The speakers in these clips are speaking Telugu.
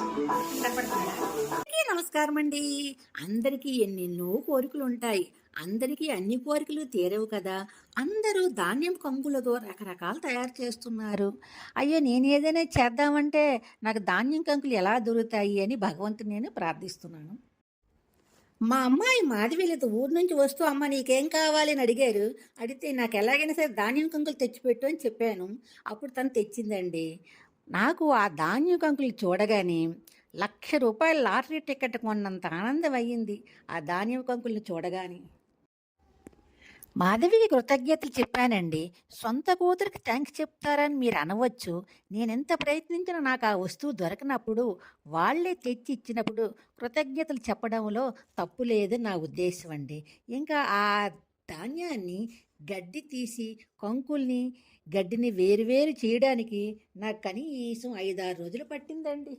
అందరికీ నమస్కారం అండి. అందరికీ ఎన్నెన్నో కోరికలు ఉంటాయి. అందరికీ అన్ని కోరికలు తీరవు కదా. అందరూ ధాన్యం కంకులతో రకరకాలు తయారు చేస్తున్నారు. అయ్యో, నేను ఏదైనా చేద్దామంటే నాకు ధాన్యం కంకులు ఎలా దొరుకుతాయి అని భగవంతుని నేను ప్రార్థిస్తున్నాను. మా అమ్మాయి మాధవీలత ఊరు నుంచి వస్తూ, అమ్మ నీకేం కావాలి అని అడిగారు. అడిగితే నాకు ఎలాగైనా సరే ధాన్యం కంకులు తెచ్చిపెట్టు అని చెప్పాను. అప్పుడు తను తెచ్చిందండి. నాకు ఆ ధాన్యం కంకులు చూడగానే ₹1,00,000 లాటరీ టికెట్ కొన్నంత ఆనందం అయ్యింది ఆ ధాన్యం కంకుల్ని చూడగానే. మాధవికి కృతజ్ఞతలు చెప్పానండి. సొంత కూతురికి థ్యాంక్స్ చెప్తారని మీరు అనవచ్చు. నేనెంత ప్రయత్నించినా నాకు ఆ వస్తువు దొరకనప్పుడు, వాళ్ళే తెచ్చి ఇచ్చినప్పుడు కృతజ్ఞతలు చెప్పడంలో తప్పు లేదని నా ఉద్దేశం అండి. ఇంకా ఆ ధాన్యాన్ని గడ్డి తీసి కంకుల్ని, గడ్డిని వేరు వేరు చేయడానికి నాకు కనీసం 5, 6 రోజులు పట్టిందండి.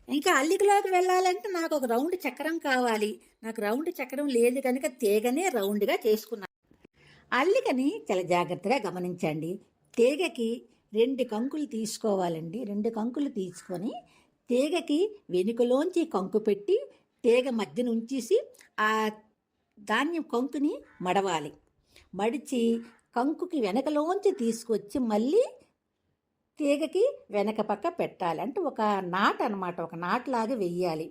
ఇంకా అల్లికలోకి వెళ్ళాలంటే నాకు ఒక రౌండ్ చక్రం కావాలి. నాకు రౌండ్ చక్రం లేదు కనుక తీగనే రౌండ్గా చేసుకున్నాను. అల్లికని చాలా జాగ్రత్తగా గమనించండి. తీగకి 2 కంకులు తీసుకోవాలండి. 2 కంకులు తీసుకొని తీగకి వెనుకలోంచి కంకు పెట్టి తీగ మధ్యన ఉంచేసి ఆ ధాన్యం కంకుని మడవాలి. మడిచి కంకుకి వెనకలోంచి తీసుకొచ్చి మళ్ళీ తీగకి వెనక పక్క పెట్టాలి. అంటే ఒక నాట్ అనమాట, ఒక నాట్లాగా వెయ్యాలి.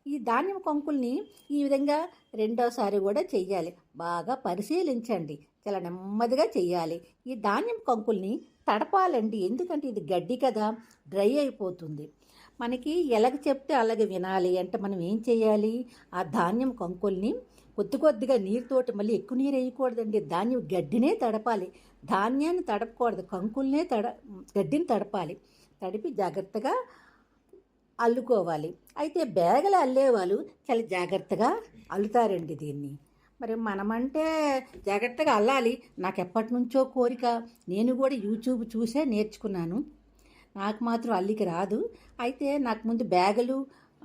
ఈ ధాన్యం కంకుల్ని ఈ విధంగా రెండోసారి కూడా చెయ్యాలి. బాగా పరిశీలించండి, చాలా నెమ్మదిగా చెయ్యాలి. ఈ ధాన్యం కంకుల్ని తడపాలండి, ఎందుకంటే ఇది గడ్డి కదా, డ్రై అయిపోతుంది. మనకి ఎలాగ చెప్తే అలాగే వినాలి అంటే మనం ఏం చేయాలి, ఆ ధాన్యం కంకుల్ని కొద్ది కొద్దిగా నీరుతోటి, మళ్ళీ ఎక్కువ నీరు వేయకూడదండి, ధాన్యం గడ్డినే తడపాలి. ధాన్యాన్ని తడపకూడదు, కంకుల్నే గడ్డిని తడపాలి. తడిపి జాగ్రత్తగా అల్లుకోవాలి. అయితే బేగలు అల్లేవాళ్ళు చాలా జాగ్రత్తగా అల్లుతారండి దీన్ని. మరి మనమంటే జాగ్రత్తగా అల్లాలి. నాకు ఎప్పటి నుంచో కోరిక, నేను కూడా యూట్యూబ్ చూసే నేర్చుకున్నాను. నాకు మాత్రం అల్లిక రాదు. అయితే నాకు ముందు బ్యాగులు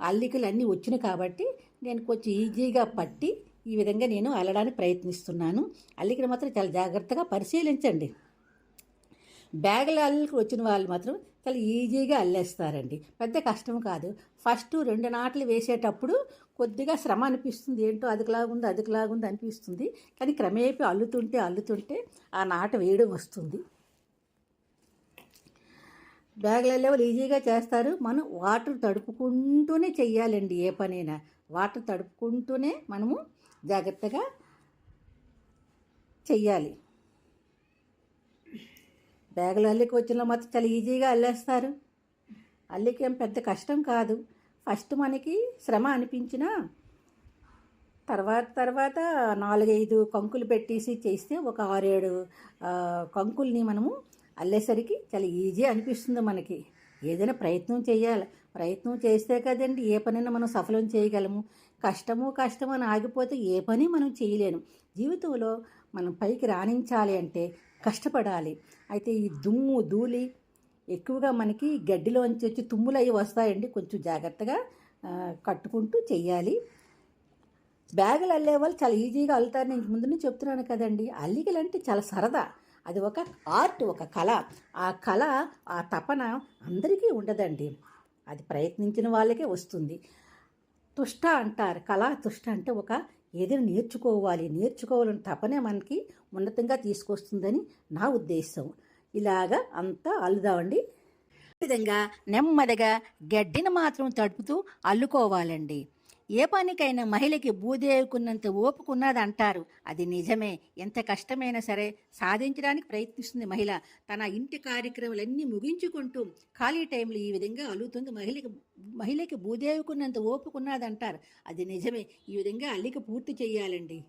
అల్లికలు అన్నీ వచ్చినాయి కాబట్టి నేను కొంచెం ఈజీగా పట్టి ఈ విధంగా నేను అల్లడానికి ప్రయత్నిస్తున్నాను. అల్లికలు మాత్రం చాలా జాగ్రత్తగా పరిశీలించండి. బ్యాగుల అల్లికలు వచ్చిన వాళ్ళు మాత్రం చాలా ఈజీగా అల్లేస్తారండి, పెద్ద కష్టం కాదు. ఫస్ట్ 2 నాట్లు వేసేటప్పుడు కొద్దిగా శ్రమ అనిపిస్తుంది, ఏంటో అదిలాగుంది అనిపిస్తుంది. కానీ క్రమేపీ అల్లుతుంటే ఆ నాట వేయడం వస్తుంది. బ్యాగులలో వాళ్ళు ఈజీగా చేస్తారు. మనం వాటర్ తడుపుకుంటూనే చెయ్యాలండి, ఏ పనైనా వాటర్ తడుపుకుంటూనే మనము జాగ్రత్తగా చెయ్యాలి. బ్యాగులు అల్లికి వచ్చిన మాత్రం చాలా ఈజీగా అల్లేస్తారు. అల్లికి ఏం పెద్ద కష్టం కాదు. ఫస్ట్ మనకి శ్రమ అనిపించినా తర్వాత 4, 5 కంకులు పెట్టేసి చేస్తే ఒక 6, 7 కంకుల్ని మనము అల్లేసరికి చాలా ఈజీ అనిపిస్తుంది మనకి. ఏదైనా ప్రయత్నం చేయాలి, ప్రయత్నం చేస్తే కదండి ఏ పనైనా మనం సఫలం చేయగలము. కష్టము అని ఆగిపోతే ఏ పని మనం చేయలేము. జీవితంలో మనం పైకి రాణించాలి అంటే కష్టపడాలి. అయితే ఈ దుమ్ము ధూళి ఎక్కువగా మనకి గడ్డిలోంచి వచ్చి తుమ్ములు అవి వస్తాయండి, కొంచెం జాగ్రత్తగా కట్టుకుంటూ చెయ్యాలి. బ్యాగులు అల్లే వాళ్ళు చాలా ఈజీగా అల్లుతారు. నేను ముందు నుంచి చెప్తున్నాను కదండి, అల్లికలు అంటే చాలా సరదా. అది ఒక ఆర్ట్, ఒక కళ. ఆ కళ, ఆ తపన అందరికీ ఉండదండి, అది ప్రయత్నించిన వాళ్ళకే వస్తుంది. తుష్ట అంటారు, కళా తుష్ట అంటే ఒక ఏదైనా నేర్చుకోవాలని తపనే మనకి ఉన్నతంగా తీసుకొస్తుందని నా ఉద్దేశం. ఇలాగా అంతా అల్లుదామండి. ఈ విధంగా నెమ్మదిగా గడ్డిని మాత్రం తడుపుతూ అల్లుకోవాలండి. ఏ పనికైనా మహిళకి భూదేవుకున్నంత ఓపుకున్నది అంటారు, అది నిజమే. ఎంత కష్టమైనా సరే సాధించడానికి ప్రయత్నిస్తుంది మహిళ. తన ఇంటి కార్యక్రమాలన్నీ ముగించుకుంటూ ఖాళీ టైంలో ఈ విధంగా అల్లుతుంది. మహిళకి భూదేవుకున్నంత ఓపుకున్నది అంటారు, అది నిజమే. ఈ విధంగా అల్లిక పూర్తి చేయాలండి.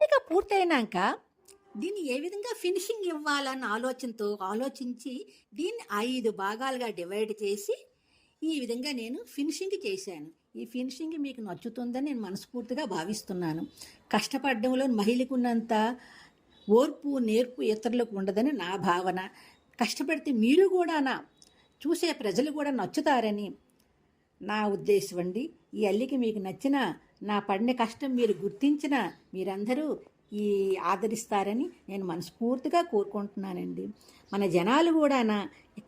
అల్లిక పూర్తయినాక దీన్ని ఏ విధంగా ఫినిషింగ్ ఇవ్వాలన్న ఆలోచించి దీన్ని 5 భాగాలుగా డివైడ్ చేసి ఈ విధంగా నేను ఫినిషింగ్ చేశాను. ఈ ఫినిషింగ్ మీకు నచ్చుతుందని నేను మనస్ఫూర్తిగా భావిస్తున్నాను. కష్టపడడంలో మహిళకు ఉన్నంత ఓర్పు నేర్పు ఇతరులకు ఉండదని నా భావన. కష్టపడితే మీరు కూడా చూసే ప్రజలు కూడా నచ్చుతారని నా ఉద్దేశం అండి. ఈ అల్లికి మీకు నచ్చిన, నా పడిన కష్టం మీరు గుర్తించిన మీరందరూ ఈ ఆదరిస్తారని నేను మనస్ఫూర్తిగా కోరుకుంటున్నానండి. మన జనాలు కూడా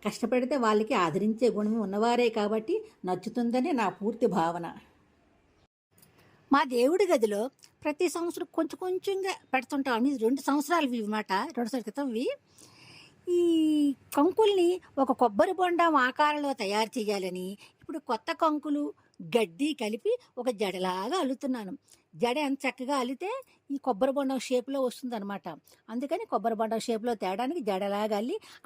కష్టపడితే వాళ్ళకి ఆదరించే గుణం ఉన్నవారే కాబట్టి నచ్చుతుందని నా పూర్తి భావన. మా దేవుడి గదిలో ప్రతి సంవత్సరం కొంచెం కొంచెంగా పెడుతుంటాం. 2 సంవత్సరాలు ఇవి మాట, 2 సంవత్సరాల క్రితంవి. ఈ కంకుల్ని ఒక కొబ్బరి బొండం ఆకారంలో తయారు చేయాలని ఇప్పుడు కొత్త కంకులు, గడ్డి కలిపి ఒక జడలాగా అల్లుతున్నాను. జడ ఎంత చక్కగా అల్లితే ఈ కొబ్బరి బొండం షేప్‌లో వస్తుందనమాట. అందుకని కొబ్బరి బొండం షేప్‌లో తేడానికి జడలాగా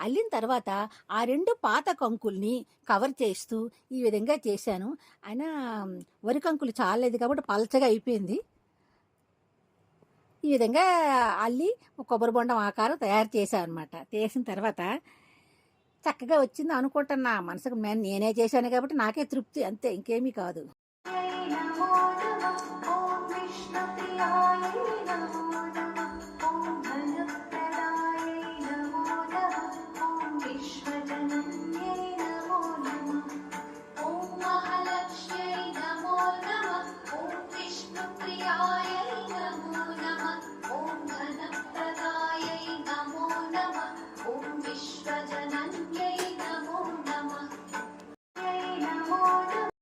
అల్లిన తర్వాత ఆ 2 పాత కంకుల్ని కవర్ చేస్తూ ఈ విధంగా చేశాను. అయినా వరి కంకులు చాలలేదు కాబట్టి పలచగా అయిపోయింది. ఈ విధంగా అల్లి ఒక కొబ్బరి బొండం ఆకారం తయారు చేశాననమాట. చేసిన తర్వాత చక్కగా వచ్చింది అనుకుంటున్నా. మనసుకు నేనే చేశాను కాబట్టి నాకే తృప్తి అంతే, ఇంకేమీ కాదు. నమో నమః ఓం విష్ణుప్రియాయ నమో